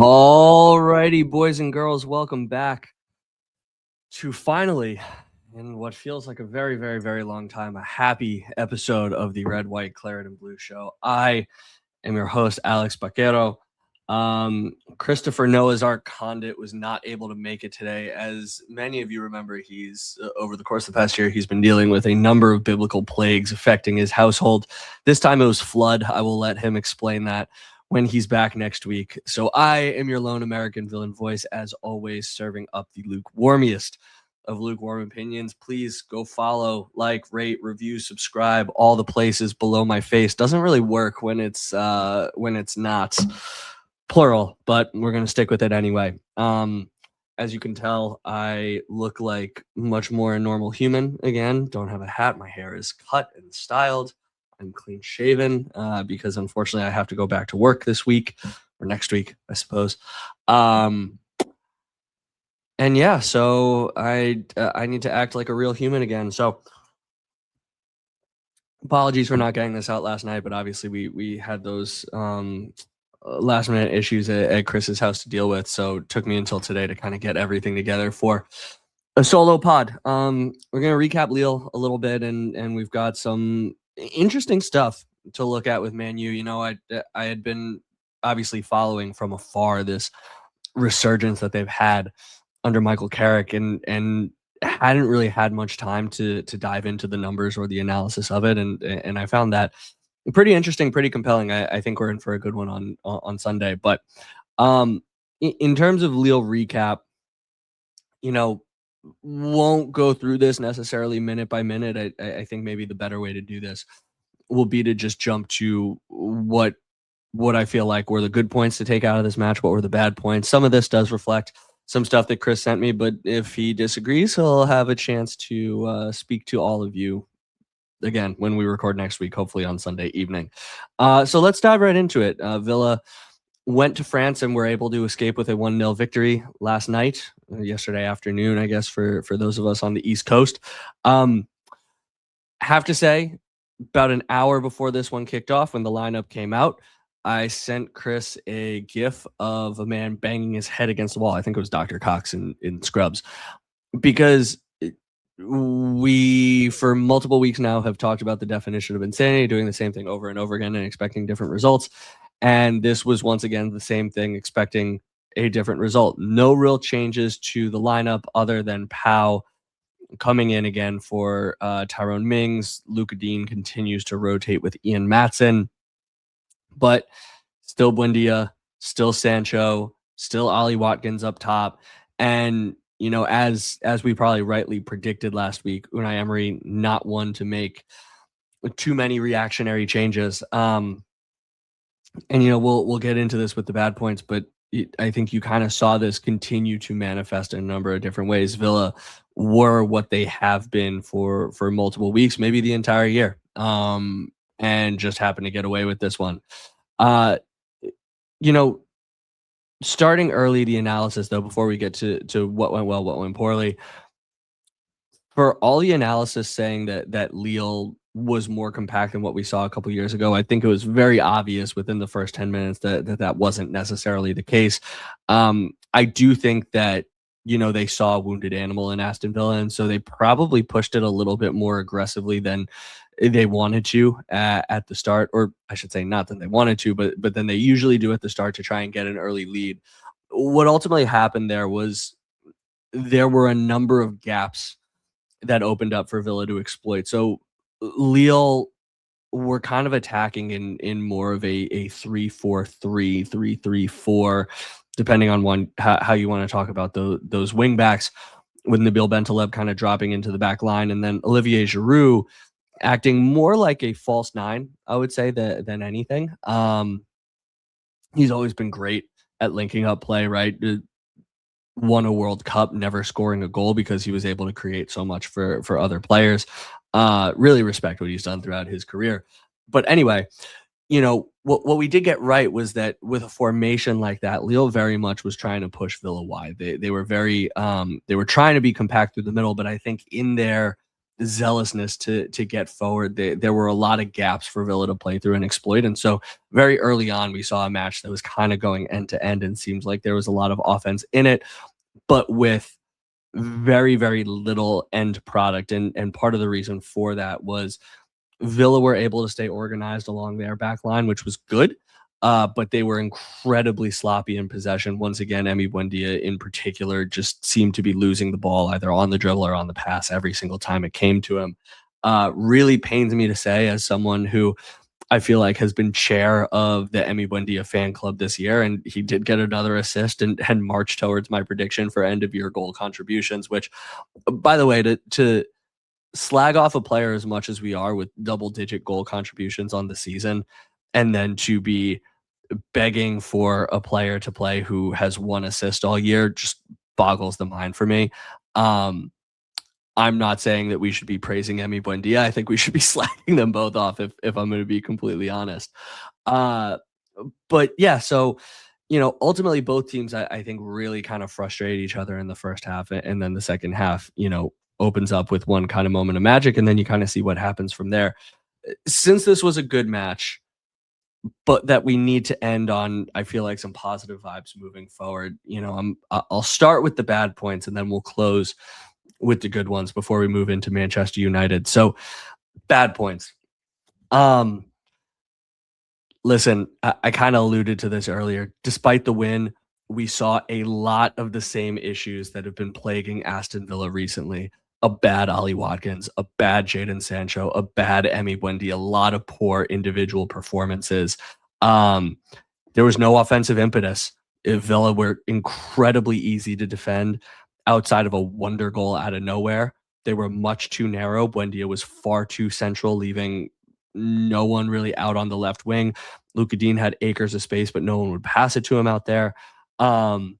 Alrighty, boys and girls, welcome back to finally, in what feels like a very, very, very long time, a happy episode of the Red, White, Claret, and Blue Show. I am your host, Alex Baquero. Christopher Noah's Ark Condit was not able to make it today. As many of you remember, he's over the course of the past year, he's been dealing with a number of biblical plagues affecting his household. This time it was flood. I will let him explain that when he's back next week. So I am your lone American villain voice, as always, serving up the lukewarmiest of lukewarm opinions. Please go follow, like, rate, review, subscribe, all the places below my face. Doesn't really work when it's not plural, but we're going to stick with it anyway. As you can tell, I look like much more a normal human again. Don't have a hat. My hair is cut and styled. I'm clean shaven because unfortunately I have to go back to work this week or next week, I suppose. And yeah, so I need to act like a real human again. So apologies for not getting this out last night, but obviously we had those last minute issues at Chris's house to deal with. So it took me until today to kind of get everything together for a solo pod. We're going to recap Lille a little bit, and we've got some interesting stuff to look at with Man U. You know, I had been obviously following from afar this resurgence that they've had under Michael Carrick, and hadn't really had much time to dive into the numbers or the analysis of it, and I found that pretty interesting, pretty compelling. I think we're in for a good one on Sunday. But in terms of Lille recap, you know, won't go through this necessarily minute by minute. I think maybe the better way to do this will be to just jump to what I feel like were the good points to take out of this match, what were the bad points. Some of this does reflect some stuff that Chris sent me, but if he disagrees, he'll have a chance to speak to all of you again when we record next week, hopefully on Sunday evening. So let's dive right into it. Villa went to France and were able to escape with a 1-0 victory last night, yesterday afternoon, I guess, for those of us on the East Coast. Have to say, about an hour before this one kicked off, when the lineup came out, I sent Chris a GIF of a man banging his head against the wall. I think it was Dr. Cox in Scrubs, because we, for multiple weeks now, have talked about the definition of insanity, doing the same thing over and over again and expecting different results. And this was once again the same thing, expecting a different result. No real changes to the lineup other than Pau coming in again for Tyrone Mings. Luka Dean continues to rotate with Ian Maatson. But still Buendia, still Sancho, still Ollie Watkins up top. And, you know, as we probably rightly predicted last week, Unai Emery not one to make too many reactionary changes. And, you know, we'll get into this with the bad points, but I think you kind of saw this continue to manifest in a number of different ways. Villa were what they have been for multiple weeks, maybe the entire year, and just happened to get away with this one. You know, starting early, the analysis, though, before we get to what went well, what went poorly, for all the analysis saying that Lille was more compact than what we saw a couple years ago, I think it was very obvious within the first 10 minutes that wasn't necessarily the case. I do think that, you know, they saw a wounded animal in Aston Villa, and so they probably pushed it a little bit more aggressively than they wanted to at the start, or I should say not that they wanted to, but then they usually do at the start to try and get an early lead. What ultimately happened there was there were a number of gaps that opened up for Villa to exploit. So Lille were kind of attacking in more of a 3-4-3, 3-3-4, depending on how you want to talk about those wing backs, with Nabil Bentaleb kind of dropping into the back line, and then Olivier Giroud acting more like a false nine, I would say, than anything. He's always been great at linking up play, right? Won a World Cup, never scoring a goal because he was able to create so much for other players. Really respect what he's done throughout his career. But anyway, you know, what we did get right was that with a formation like that, Lille very much was trying to push Villa wide. They were very they were trying to be compact through the middle, but I think in their zealousness to get forward. There were a lot of gaps for Villa to play through and exploit. And so very early on, we saw a match that was kind of going end to end and seems like there was a lot of offense in it, but with very, very little end product. And part of the reason for that was Villa were able to stay organized along their back line, which was good. But they were incredibly sloppy in possession. Once again, Emi Buendia in particular just seemed to be losing the ball either on the dribble or on the pass every single time it came to him. Really pains me to say, as someone who I feel like has been chair of the Emi Buendia fan club this year, and he did get another assist and march towards my prediction for end of year goal contributions, which, by the way, to slag off a player as much as we are with double digit goal contributions on the season, and then to be begging for a player to play who has one assist all year just boggles the mind for me. Um, I'm not saying that we should be praising Emi Buendia. I think we should be slacking them both off if I'm going to be completely honest. Uh, but yeah, so ultimately both teams I think really kind of frustrated each other in the first half, and then the second half, opens up with one kind of moment of magic, and then you kind of see what happens from there. Since this was a good match, but that we need to end on, I feel like, some positive vibes moving forward. I'll start with the bad points, and then we'll close with the good ones before we move into Manchester United. So, bad points. Listen, I kind of alluded to this earlier. Despite the win, we saw a lot of the same issues that have been plaguing Aston Villa recently. A bad Ollie Watkins, a bad Jadon Sancho, a bad Emi Buendia, a lot of poor individual performances. Um, there was no offensive impetus. Villa were incredibly easy to defend outside of a wonder goal out of nowhere. They were much too narrow. Buendia was far too central, leaving no one really out on the left wing. Luka Dean had acres of space, but no one would pass it to him out there. Um,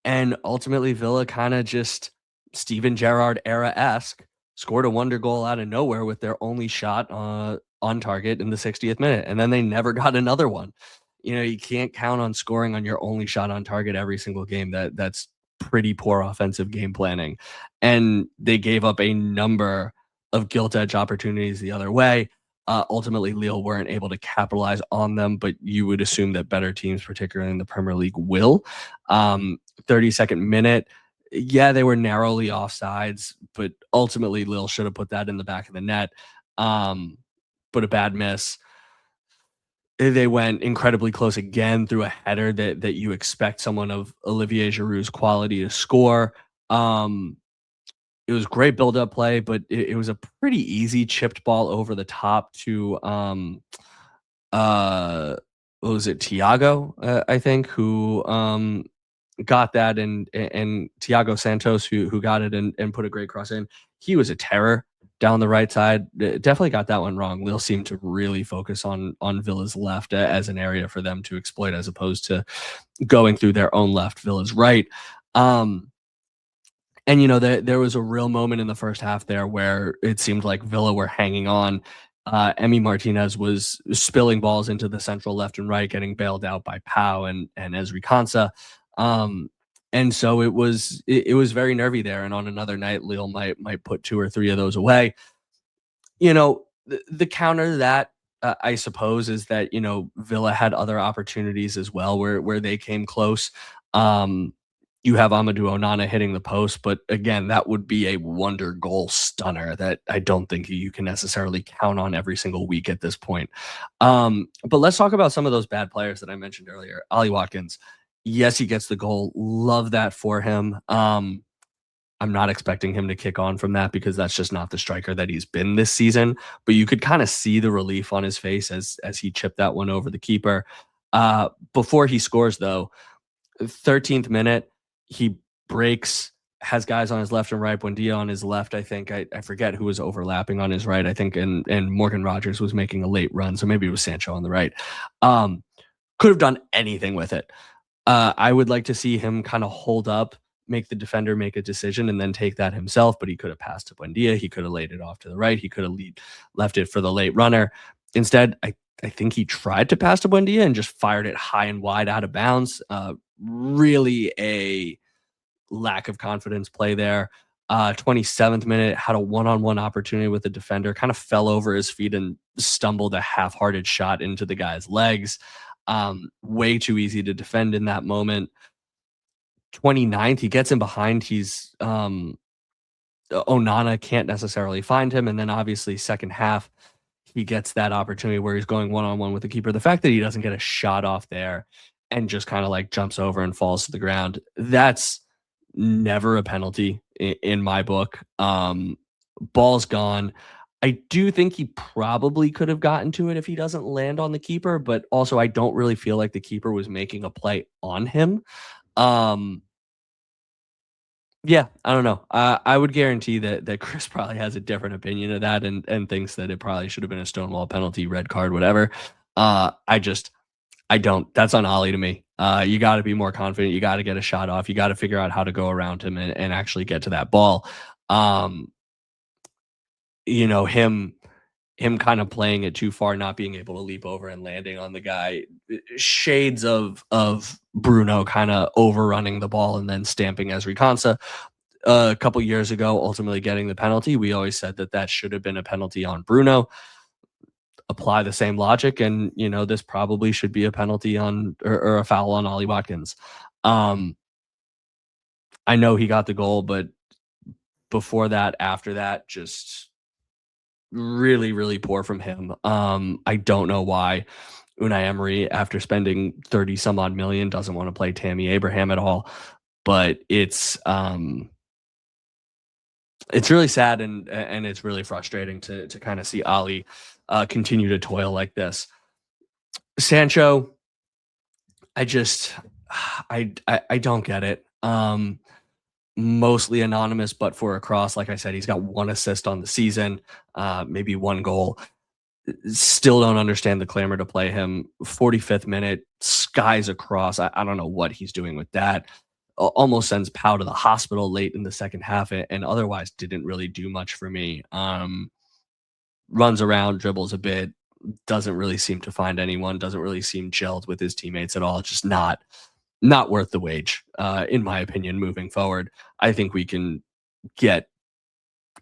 and ultimately, Villa kind of just Steven Gerrard era-esque scored a wonder goal out of nowhere with their only shot on target in the 60th minute. And then they never got another one. You can't count on scoring on your only shot on target every single game. That's pretty poor offensive game planning. And they gave up a number of gilt edge opportunities the other way. Ultimately, Lille weren't able to capitalize on them, but you would assume that better teams, particularly in the Premier League, will. 32nd minute, yeah, they were narrowly offsides, but ultimately Lille should have put that in the back of the net. But a bad miss. They went incredibly close again through a header that you expect someone of Olivier Giroud's quality to score. It was great build-up play, but it was a pretty easy chipped ball over the top to what was it, Thiago, I think, who got that, and Thiago Santos who got it and put a great cross in. He was a terror down the right side. Definitely got that one wrong. Lille seemed to really focus on Villa's left as an area for them to exploit, as opposed to going through their own left, Villa's right. And there was a real moment in the first half there where it seemed like Villa were hanging on. Emi Martinez was spilling balls into the central left and right, getting bailed out by Pau and Ezri Konsa. And so it was very nervy there. And on another night, Lille might put 2 or 3 of those away. The counter to that, I suppose, is that Villa had other opportunities as well where they came close. You have Amadou Onana hitting the post, but again, that would be a wonder goal stunner that I don't think you can necessarily count on every single week at this point. But let's talk about some of those bad players that I mentioned earlier. Ollie Watkins, yes, he gets the goal. Love that for him. I'm not expecting him to kick on from that because that's just not the striker that he's been this season. But you could kind of see the relief on his face as he chipped that one over the keeper. Before he scores, though, 13th minute, he breaks, has guys on his left and right. Buendia on his left, I think. I forget who was overlapping on his right, I think, and Morgan Rogers was making a late run, so maybe it was Sancho on the right. Could have done anything with it. I would like to see him kind of hold up, make the defender make a decision, and then take that himself, but he could have passed to Buendia. He could have laid it off to the right. He could have left it for the late runner. Instead, I think he tried to pass to Buendia and just fired it high and wide out of bounds. Really a lack of confidence play there. 27th minute, had a one-on-one opportunity with the defender, kind of fell over his feet and stumbled a half-hearted shot into the guy's legs. Way too easy to defend in that moment. 29th, he gets in behind. Onana can't necessarily find him. And then obviously second half, he gets that opportunity where he's going one-on-one with the keeper. The fact that he doesn't get a shot off there and just kind of like jumps over and falls to the ground, that's never a penalty in my book. Ball's gone. I do think he probably could have gotten to it if he doesn't land on the keeper, but also I don't really feel like the keeper was making a play on him. Um, yeah, I don't know. I would guarantee that Chris probably has a different opinion of that and thinks that it probably should have been a stonewall penalty, red card, whatever. I don't. That's on Ollie to me. You got to be more confident. You got to get a shot off. You got to figure out how to go around him and actually get to that ball. Um, him kind of playing it too far, not being able to leap over and landing on the guy. Shades of Bruno kind of overrunning the ball and then stamping Ezri Konsa. A couple years ago, ultimately getting the penalty. We always said that should have been a penalty on Bruno. Apply the same logic, and this probably should be a penalty on or a foul on Ollie Watkins. I know he got the goal, but before that, after that, just really, really poor from him. I don't know why Unai Emery, after spending 30 some odd million, doesn't want to play Tammy Abraham at all. But it's really sad and it's really frustrating to kind of see Ollie continue to toil like this. Sancho, I don't get it. Mostly anonymous, but for a cross, like I said, he's got one assist on the season, maybe one goal. Still don't understand the clamor to play him. 45th minute, skies across. I don't know what he's doing with that. Almost sends Pau to the hospital late in the second half, and otherwise didn't really do much for me. Runs around, dribbles a bit, doesn't really seem to find anyone, doesn't really seem gelled with his teammates at all. Just not worth the wage, in my opinion, moving forward. I think we can get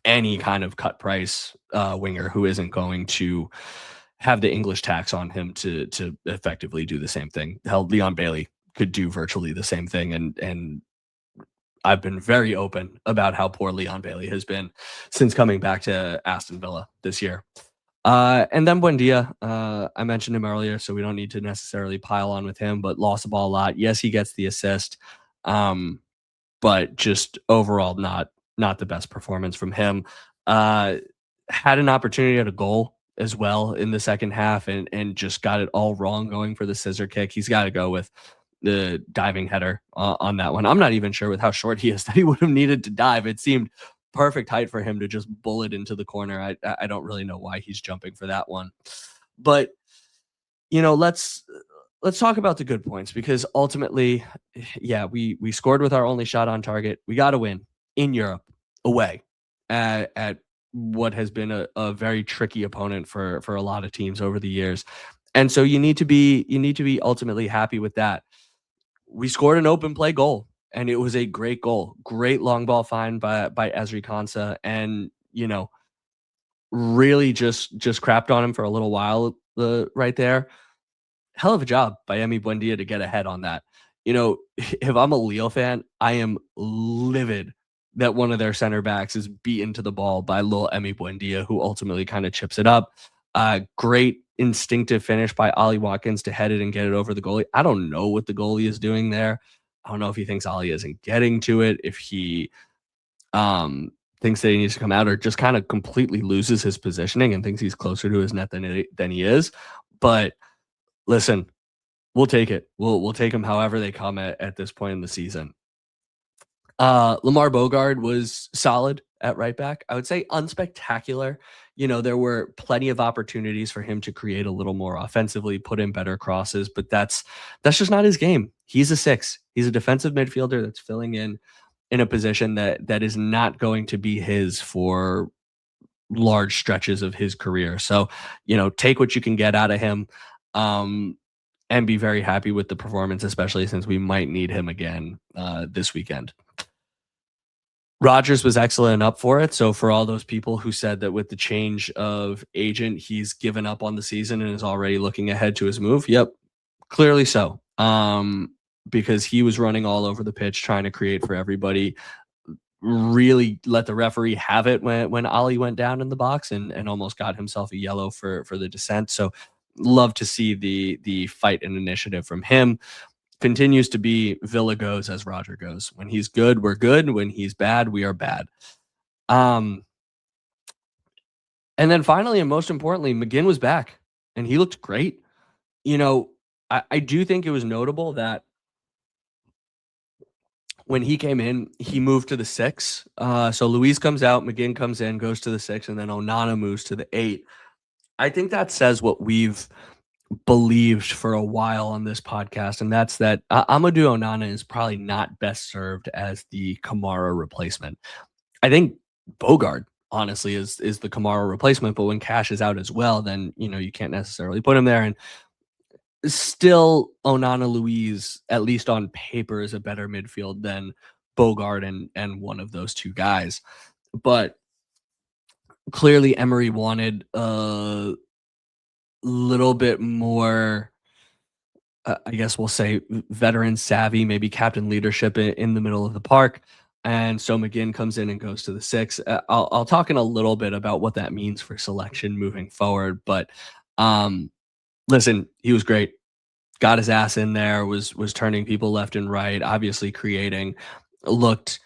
any kind of cut price winger who isn't going to have the English tax on him to effectively do the same thing. Hell, Leon Bailey could do virtually the same thing, and I've been very open about how poor Leon Bailey has been since coming back to Aston Villa this year. And then Buendia, I mentioned him earlier, so we don't need to necessarily pile on with him, but lost the ball a lot. Yes, he gets the assist, but just overall not the best performance from him. Had an opportunity at a goal as well in the second half and just got it all wrong going for the scissor kick. He's got to go with the diving header on that one. I'm not even sure with how short he is that he would have needed to dive. It seemed perfect height for him to just bullet into the corner. I don't really know why he's jumping for that one. But let's talk about the good points, because ultimately, yeah, we scored with our only shot on target. We got to win in Europe away at what has been a very tricky opponent for a lot of teams over the years. And so you need to be ultimately happy with that. We scored an open play goal, and it was a great goal. Great long ball find by Ezri Konsa, and really just crapped on him for a little while right there. Hell of a job by Emi Buendia to get ahead on that. If I'm a Lille fan, I am livid that one of their center backs is beaten to the ball by little Emi Buendia, who ultimately kind of chips it up. Great instinctive finish by Ollie Watkins to head it and get it over the goalie. I don't know what the goalie is doing there. I don't know if he thinks Ollie isn't getting to it, if he thinks that he needs to come out, or just kind of completely loses his positioning and thinks he's closer to his net than he is. But listen, we'll take it. We'll take him however they come at this point in the season. Lamar Bogard was solid at right back. I would say unspectacular. There were plenty of opportunities for him to create a little more offensively, put in better crosses, but that's just not his game. He's a 6. He's a defensive midfielder that's filling in a position that is not going to be his for large stretches of his career. So, take what you can get out of him, and be very happy with the performance, especially since we might need him again this weekend. Rodgers was excellent up for it. So for all those people who said that with the change of agent, he's given up on the season and is already looking ahead to his move. Yep, clearly so. Because he was running all over the pitch trying to create for everybody. Really let the referee have it when Ali went down in the box and almost got himself a yellow for the dissent. So love to see the fight and initiative from him. Continues to be Villa goes as Roger goes. When he's good, we're good. When he's bad, we are bad. Um, and then finally, and most importantly, McGinn was back and he looked great. You know, I do think it was notable that when he came in, he moved to the 6. So Luis comes out, McGinn comes in, goes to the 6, and then Onana moves to the 8. I think that says what we've believed for a while on this podcast, and that's that Amadou Onana is probably not best served as the Kamara replacement. I think Bogard honestly is the Kamara replacement, but when Cash is out as well, then you can't necessarily put him there. And still, Onana Luiz, at least on paper, is a better midfield than Bogard and one of those two guys. But clearly, Emery wanted a little bit more, I guess we'll say, veteran savvy, maybe captain leadership in the middle of the park. And so McGinn comes in and goes to the 6. I'll talk in a little bit about what that means for selection moving forward. But listen, he was great. Got his ass in there, was turning people left and right, obviously creating, looked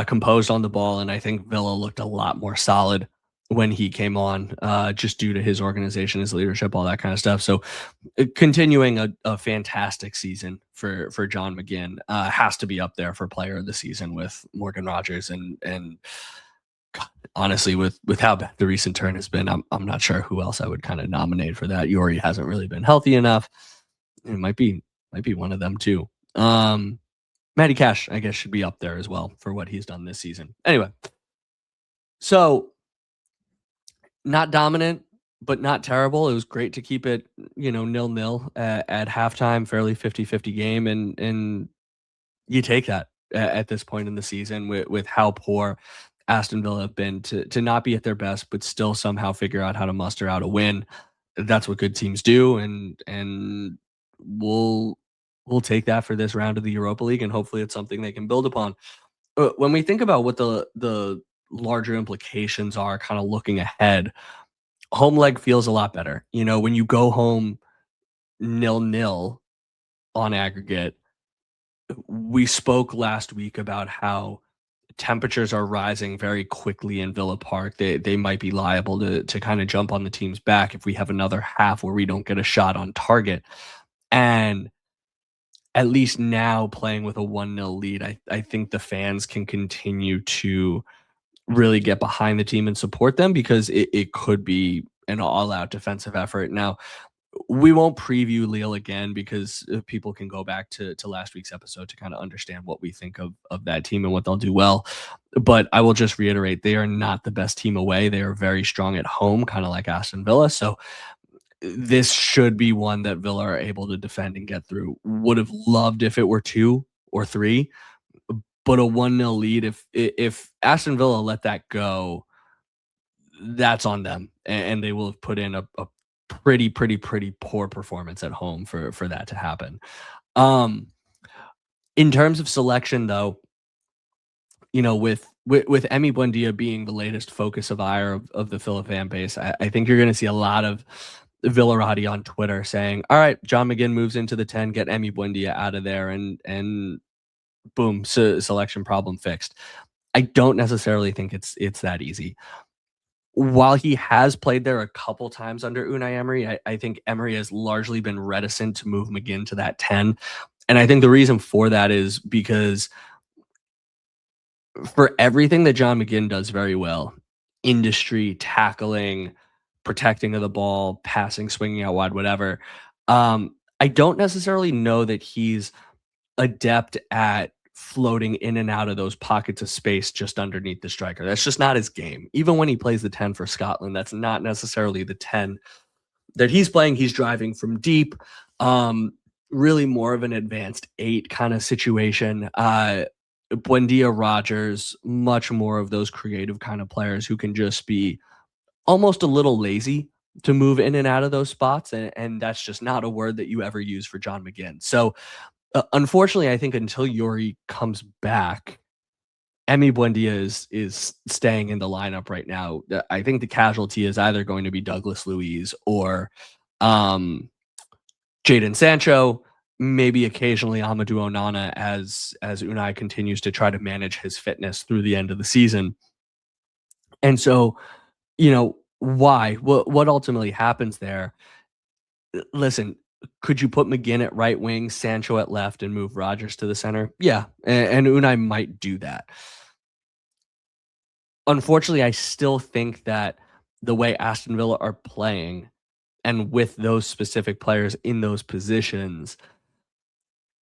composed on the ball, and I think Villa looked a lot more solid when he came on, just due to his organization, his leadership, all that kind of stuff. So continuing a fantastic season for John McGinn, has to be up there for player of the season with Morgan Rogers and God, honestly, with how bad the recent turn has been, I'm not sure who else I would kind of nominate for that. Yori hasn't really been healthy enough. It might be one of them too. Matty Cash, I guess, should be up there as well for what he's done this season. Anyway, so not dominant, but not terrible. It was great to keep it, 0-0 at halftime, fairly 50-50 game, and you take that at this point in the season with how poor Aston Villa have been to not be at their best, but still somehow figure out how to muster out a win. That's what good teams do, and we'll take that for this round of the Europa League, and hopefully it's something they can build upon. When we think about what the larger implications are, kind of looking ahead, home leg feels a lot better. When you go home 0-0 on aggregate, we spoke last week about how temperatures are rising very quickly in Villa Park. They might be liable to kind of jump on the team's back if we have another half where we don't get a shot on target. And at least now, playing with a 1-0 lead, I think the fans can continue to really get behind the team and support them, because it could be an all-out defensive effort. Now, we won't preview Lille again because people can go back to last week's episode to kind of understand what we think of that team and what they'll do well. But I will just reiterate, they are not the best team away. They are very strong at home, kind of like Aston Villa. So this should be one that Villa are able to defend and get through. Would have loved if it were 2 or 3, but a 1-0 lead, if Aston Villa let that go, that's on them, and they will have put in a pretty poor performance at home for that to happen. In terms of selection, though, with Emi Buendia being the latest focus of ire of the Villa fan base, I think you're going to see a lot of Villarati on Twitter saying, all right, John McGinn moves into the 10, get Emi Buendia out of there, and boom, selection problem fixed. I don't necessarily think it's that easy. While he has played there a couple times under Unai Emery, I think Emery has largely been reticent to move McGinn to that 10. And I think the reason for that is because for everything that John McGinn does very well, industry, tackling, protecting of the ball, passing, swinging out wide, whatever, I don't necessarily know that he's adept at floating in and out of those pockets of space just underneath the striker. That's just not his game. Even when he plays the 10 for Scotland, that's not necessarily the 10 that he's playing. He's driving from deep, really more of an advanced 8 kind of situation. Buendia, Rogers, much more of those creative kind of players who can just be almost a little lazy to move in and out of those spots, and that's just not a word that you ever use for John McGinn. So, unfortunately, I think until Yuri comes back, Emi Buendia is staying in the lineup right now. I think the casualty is either going to be Douglas Luiz or um, Jadon Sancho, maybe occasionally Amadou Onana as Unai continues to try to manage his fitness through the end of the season. And so, why? What ultimately happens there? Listen, could you put McGinn at right wing, Sancho at left, and move Rogers to the center? Yeah, and Unai might do that. Unfortunately, I still think that the way Aston Villa are playing and with those specific players in those positions,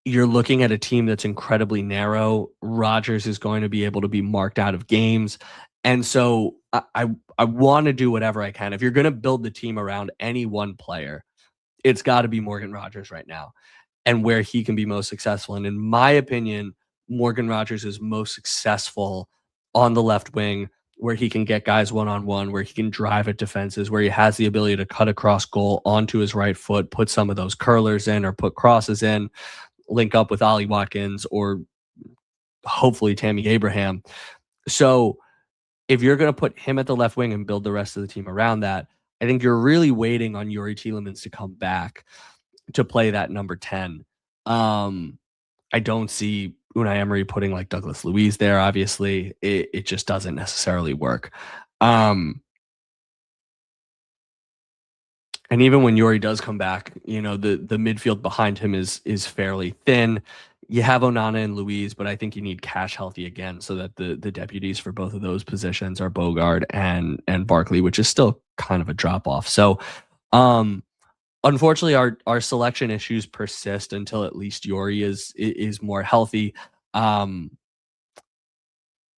you're looking at a team that's incredibly narrow. Rodgers is going to be able to be marked out of games. And so I want to do whatever I can. If you're going to build the team around any one player, it's got to be Morgan Rodgers right now and where he can be most successful. And in my opinion, Morgan Rodgers is most successful on the left wing, where he can get guys one on one, where he can drive at defenses, where he has the ability to cut across goal onto his right foot, put some of those curlers in or put crosses in, link up with Ollie Watkins or hopefully Tammy Abraham. So if you're going to put him at the left wing and build the rest of the team around that, I think you're really waiting on Yuri Tielemans to come back to play that number 10. Um, I don't see Unai Emery putting like Douglas Luiz there. Obviously, it just doesn't necessarily work. Um, and even when Yuri does come back, the midfield behind him is fairly thin. You have Onana and Luiz, but I think you need Cash healthy again so that the deputies for both of those positions are Bogard and Barkley, which is still kind of a drop off. So um unfortunately our selection issues persist until at least Yuri is more healthy. Um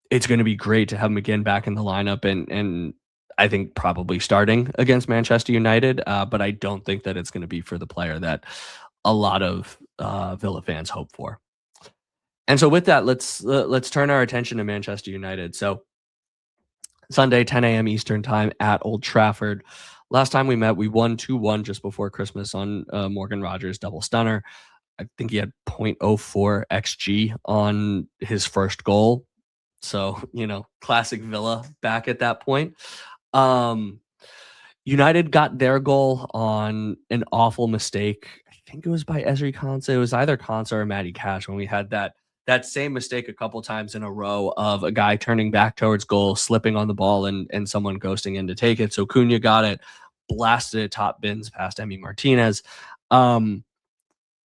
it's going to be great to have him again back in the lineup and I think probably starting against Manchester United, but I don't think that it's going to be for the player that a lot of Villa fans hope for. And so with that, let's turn our attention to Manchester United. So Sunday, 10 a.m. Eastern time at Old Trafford. Last time we met, we won 2-1 just before Christmas on Morgan Rogers double stunner. I think he had 0.04 xG on his first goal. So, classic Villa back at that point. Um, United got their goal on an awful mistake. I think it was by Ezri Konsa. It was either Konsa or Matty Cash when we had that same mistake a couple times in a row of a guy turning back towards goal, slipping on the ball, and someone ghosting in to take it. So Cunha got it, blasted it top bins past Emi Martinez. Um,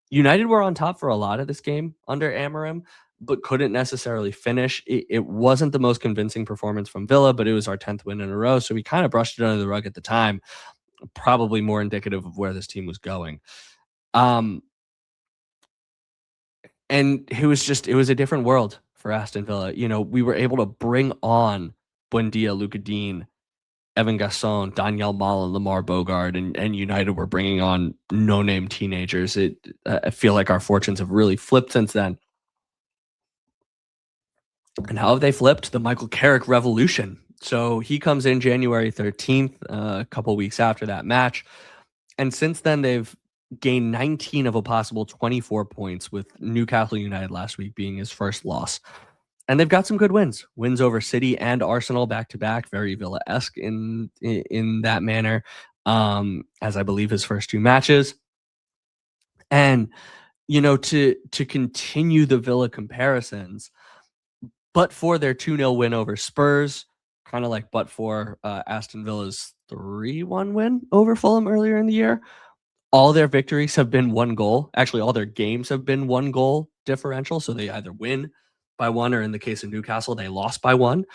United were on top for a lot of this game under Amorim, but couldn't necessarily finish. It wasn't the most convincing performance from Villa, but it was our 10th win in a row. So we kind of brushed it under the rug at the time, probably more indicative of where this team was going. Um, and it was a different world for Aston Villa. We were able to bring on Buendia, Luka Dean, Evan Gasson, Daniel Malen, Lamar Bogard, and United were bringing on no-name teenagers. I feel like our fortunes have really flipped since then. And how have they flipped? The Michael Carrick revolution. So he comes in January 13th, a couple weeks after that match. And since then, they've gained 19 of a possible 24 points, with Newcastle United last week being his first loss. And they've got some good wins. Wins over City and Arsenal back to back, very Villa-esque in that manner, as I believe his first two matches. And to continue the Villa comparisons, but for their 2-0 win over Spurs, kind of like but for Aston Villa's 3-1 win over Fulham earlier in the year, all their victories have been one goal. Actually, all their games have been one goal differential. So they either win by one, or in the case of Newcastle, they lost by one.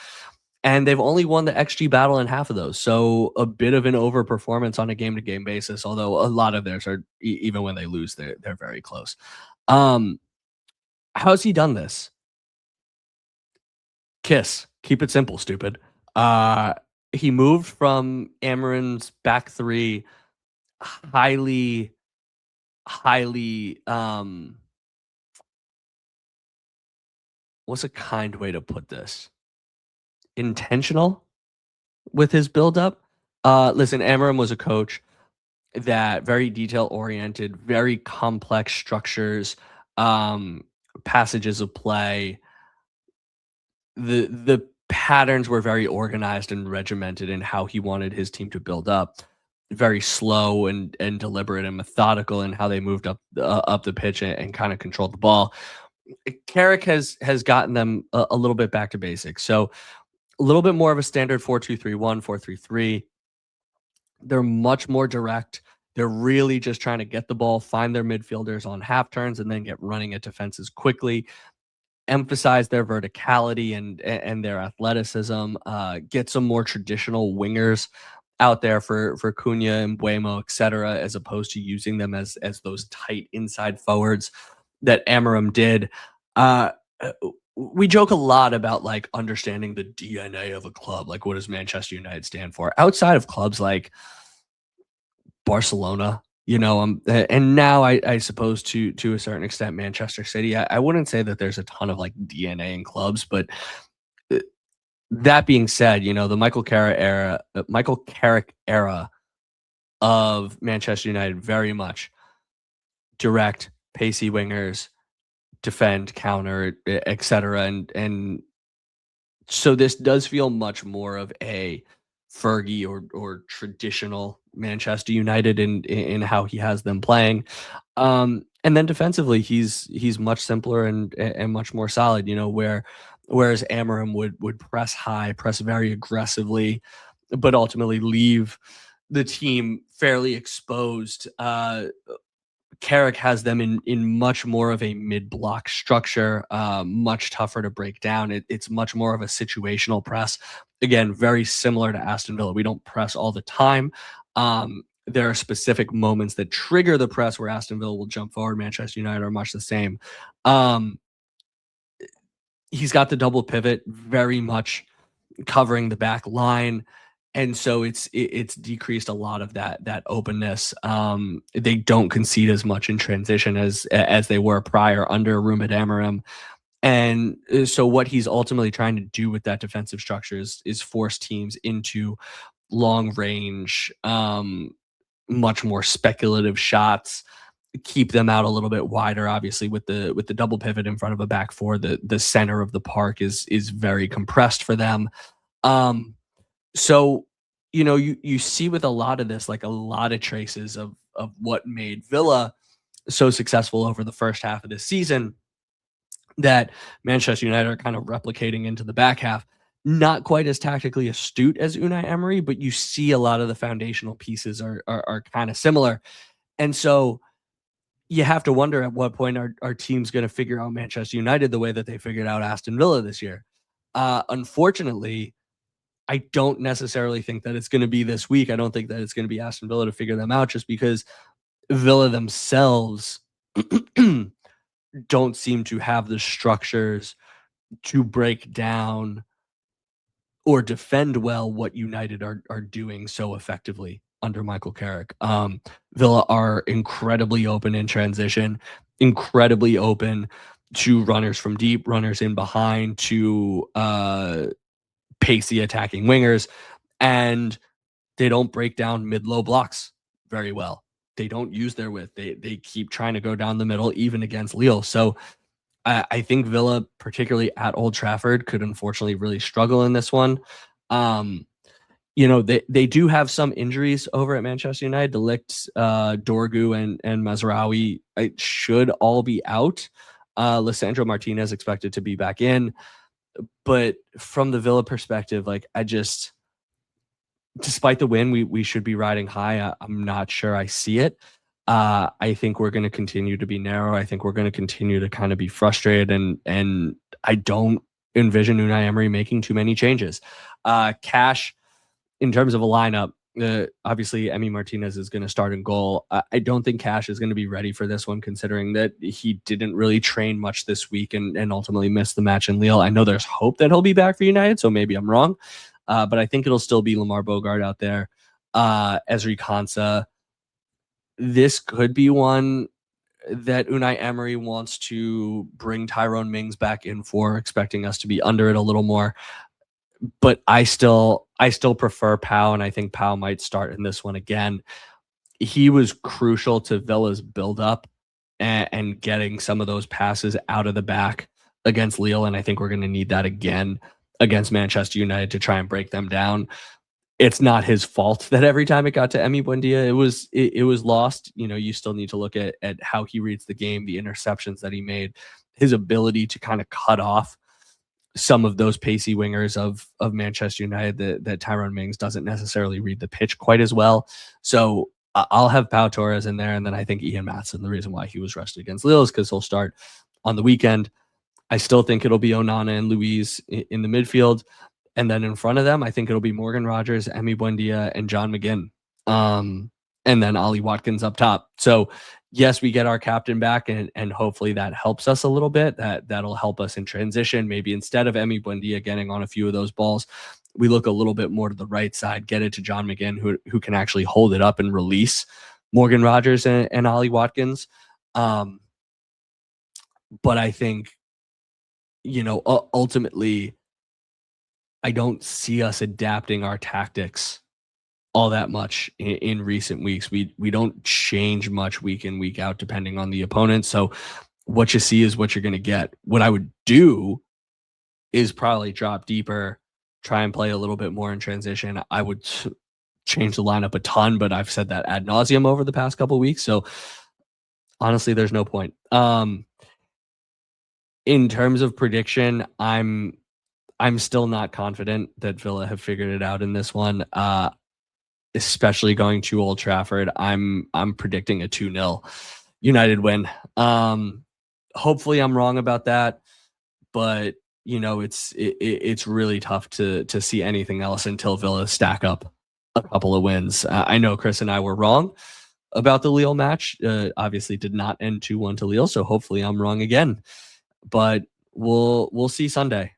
And they've only won the XG battle in half of those. So a bit of an overperformance on a game to game basis, although a lot of theirs are, even when they lose, they're very close. How's he done this? Kiss. Keep it simple, stupid. Uh, he moved from Amarin's back three highly, highly what's a kind way to put this? Intentional with his buildup. Listen, Amarim was a coach that very detail oriented, very complex structures, um, passages of play. The patterns were very organized and regimented in how he wanted his team to build up. Very slow and deliberate and methodical in how they moved up the pitch and kind of controlled the ball. Carrick has gotten them a little bit back to basics. So a little bit more of a standard 4-2-3-1, 4-3-3. They're much more direct. They're really just trying to get the ball, find their midfielders on half turns, and then get running at defenses quickly. Emphasize their verticality and their athleticism. Get some more traditional wingers out there for Cunha and Buemo, etc., as opposed to using them as those tight inside forwards that Amarim did. Uh, uh, we joke a lot about like understanding the DNA of a club, like what does Manchester United stand for? Outside of clubs like Barcelona, and now I suppose to a certain extent Manchester City. I wouldn't say that there's a ton of like DNA in clubs, but uh, that being said, the Michael Carrick era of Manchester United, very much direct, pacey wingers, defend, counter, etc. And so this does feel much more of a Fergie or traditional Manchester United in how he has them playing. And then defensively, he's much simpler and much more solid. Whereas Amarim would press high, press very aggressively, but ultimately leave the team fairly exposed. Carrick has them in much more of a mid-block structure, much tougher to break down. It's much more of a situational press. Again, very similar to Aston Villa. We don't press all the time. There are specific moments that trigger the press where Aston Villa will jump forward. Manchester United are much the same. He's got the double pivot, very much covering the back line. And so it's decreased a lot of that openness. They don't concede as much in transition as they were prior under Rumba Amarim. And so what he's ultimately trying to do with that defensive structure is force teams into long range, much more speculative shots, keep them out a little bit wider. Obviously, with the double pivot in front of a back four, the center of the park is very compressed for them. So, you see with a lot of this, like a lot of traces of what made Villa so successful over the first half of this season that Manchester United are kind of replicating into the back half. Not quite as tactically astute as Unai Emery, but you see a lot of the foundational pieces are kind of similar. And so you have to wonder at what point are teams going to figure out Manchester United the way that they figured out Aston Villa this year. Unfortunately, I don't necessarily think that it's going to be this week. I don't think that it's going to be Aston Villa to figure them out, just because Villa themselves don't seem to have the structures to break down or defend well what United are doing so effectively under Michael Carrick. Villa are incredibly open in transition, incredibly open to runners from deep, runners in behind, to pacey attacking wingers, and they don't break down mid-low blocks very well. They don't use their width. They keep trying to go down the middle, even against Lille. So I think Villa, particularly at Old Trafford, could unfortunately really struggle in this one. They do have some injuries over at Manchester United. De Ligt, Dorgu, and Mazraoui should all be out. Lisandro Martinez expected to be back in. But from the Villa perspective, despite the win, we should be riding high. I'm not sure I see it. I think we're going to continue to be narrow. I think we're going to continue to kind of be frustrated, and I don't envision Unai Emery making too many changes. Cash, in terms of a lineup, obviously Emi Martinez is going to start in goal. I don't think Cash is going to be ready for this one, considering that he didn't really train much this week and ultimately missed the match in Lille. I know there's hope that he'll be back for United, so maybe I'm wrong. But I think it'll still be Lamar Bogart out there. Ezri Konsa. This could be one that Unai Emery wants to bring Tyrone Mings back in for, expecting us to be under it a little more. But I still prefer Pau, and I think Pau might start in this one again. He was crucial to Villa's buildup and getting some of those passes out of the back against Lille, and I think we're going to need that again against Manchester United to try and break them down. It's not his fault that every time it got to Emi Buendia, it was lost. You know, you still need to look at how he reads the game, the interceptions that he made, his ability to kind of cut off some of those pacey wingers of Manchester United that Tyrone Mings doesn't necessarily read the pitch quite as well. So I'll have Pau Torres in there, and then I think Ian Maatsen, the reason why he was rested against Lille is because he'll start on the weekend. I still think it'll be Onana and Luiz in the midfield. And then in front of them, I think it'll be Morgan Rogers, Emi Buendia, and John McGinn. And then Ollie Watkins up top. So yes, we get our captain back, and hopefully that helps us a little bit. That'll help us in transition. Maybe instead of Emi Buendia getting on a few of those balls, we look a little bit more to the right side, get it to John McGinn, who can actually hold it up and release Morgan Rogers and Ollie Watkins. But I think, ultimately, I don't see us adapting our tactics all that much in recent weeks. We don't change much week in, week out, depending on the opponent. So what you see is what you're going to get. What I would do is probably drop deeper, try and play a little bit more in transition. I would change the lineup a ton, but I've said that ad nauseum over the past couple of weeks. So honestly, there's no point. In terms of prediction, I'm still not confident that Villa have figured it out in this one. Especially going to Old Trafford. I'm predicting a 2-0 United win. Hopefully I'm wrong about that, but it's really tough to see anything else until Villa stack up a couple of wins. I know Chris and I were wrong about the Lille match. Obviously did not end 2-1 to Lille, so hopefully I'm wrong again. But we'll see Sunday.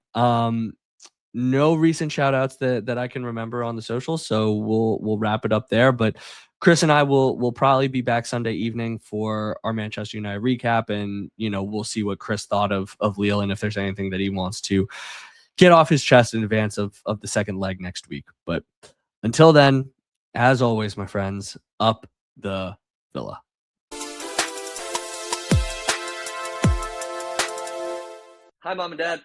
No recent shout outs that I can remember on the socials, so we'll wrap it up there. But Chris and I will probably be back Sunday evening for our Manchester United recap, and we'll see what Chris thought of Lille and if there's anything that he wants to get off his chest in advance of the second leg next week. But until then, as always, my friends, up the Villa. Hi, Mom and Dad.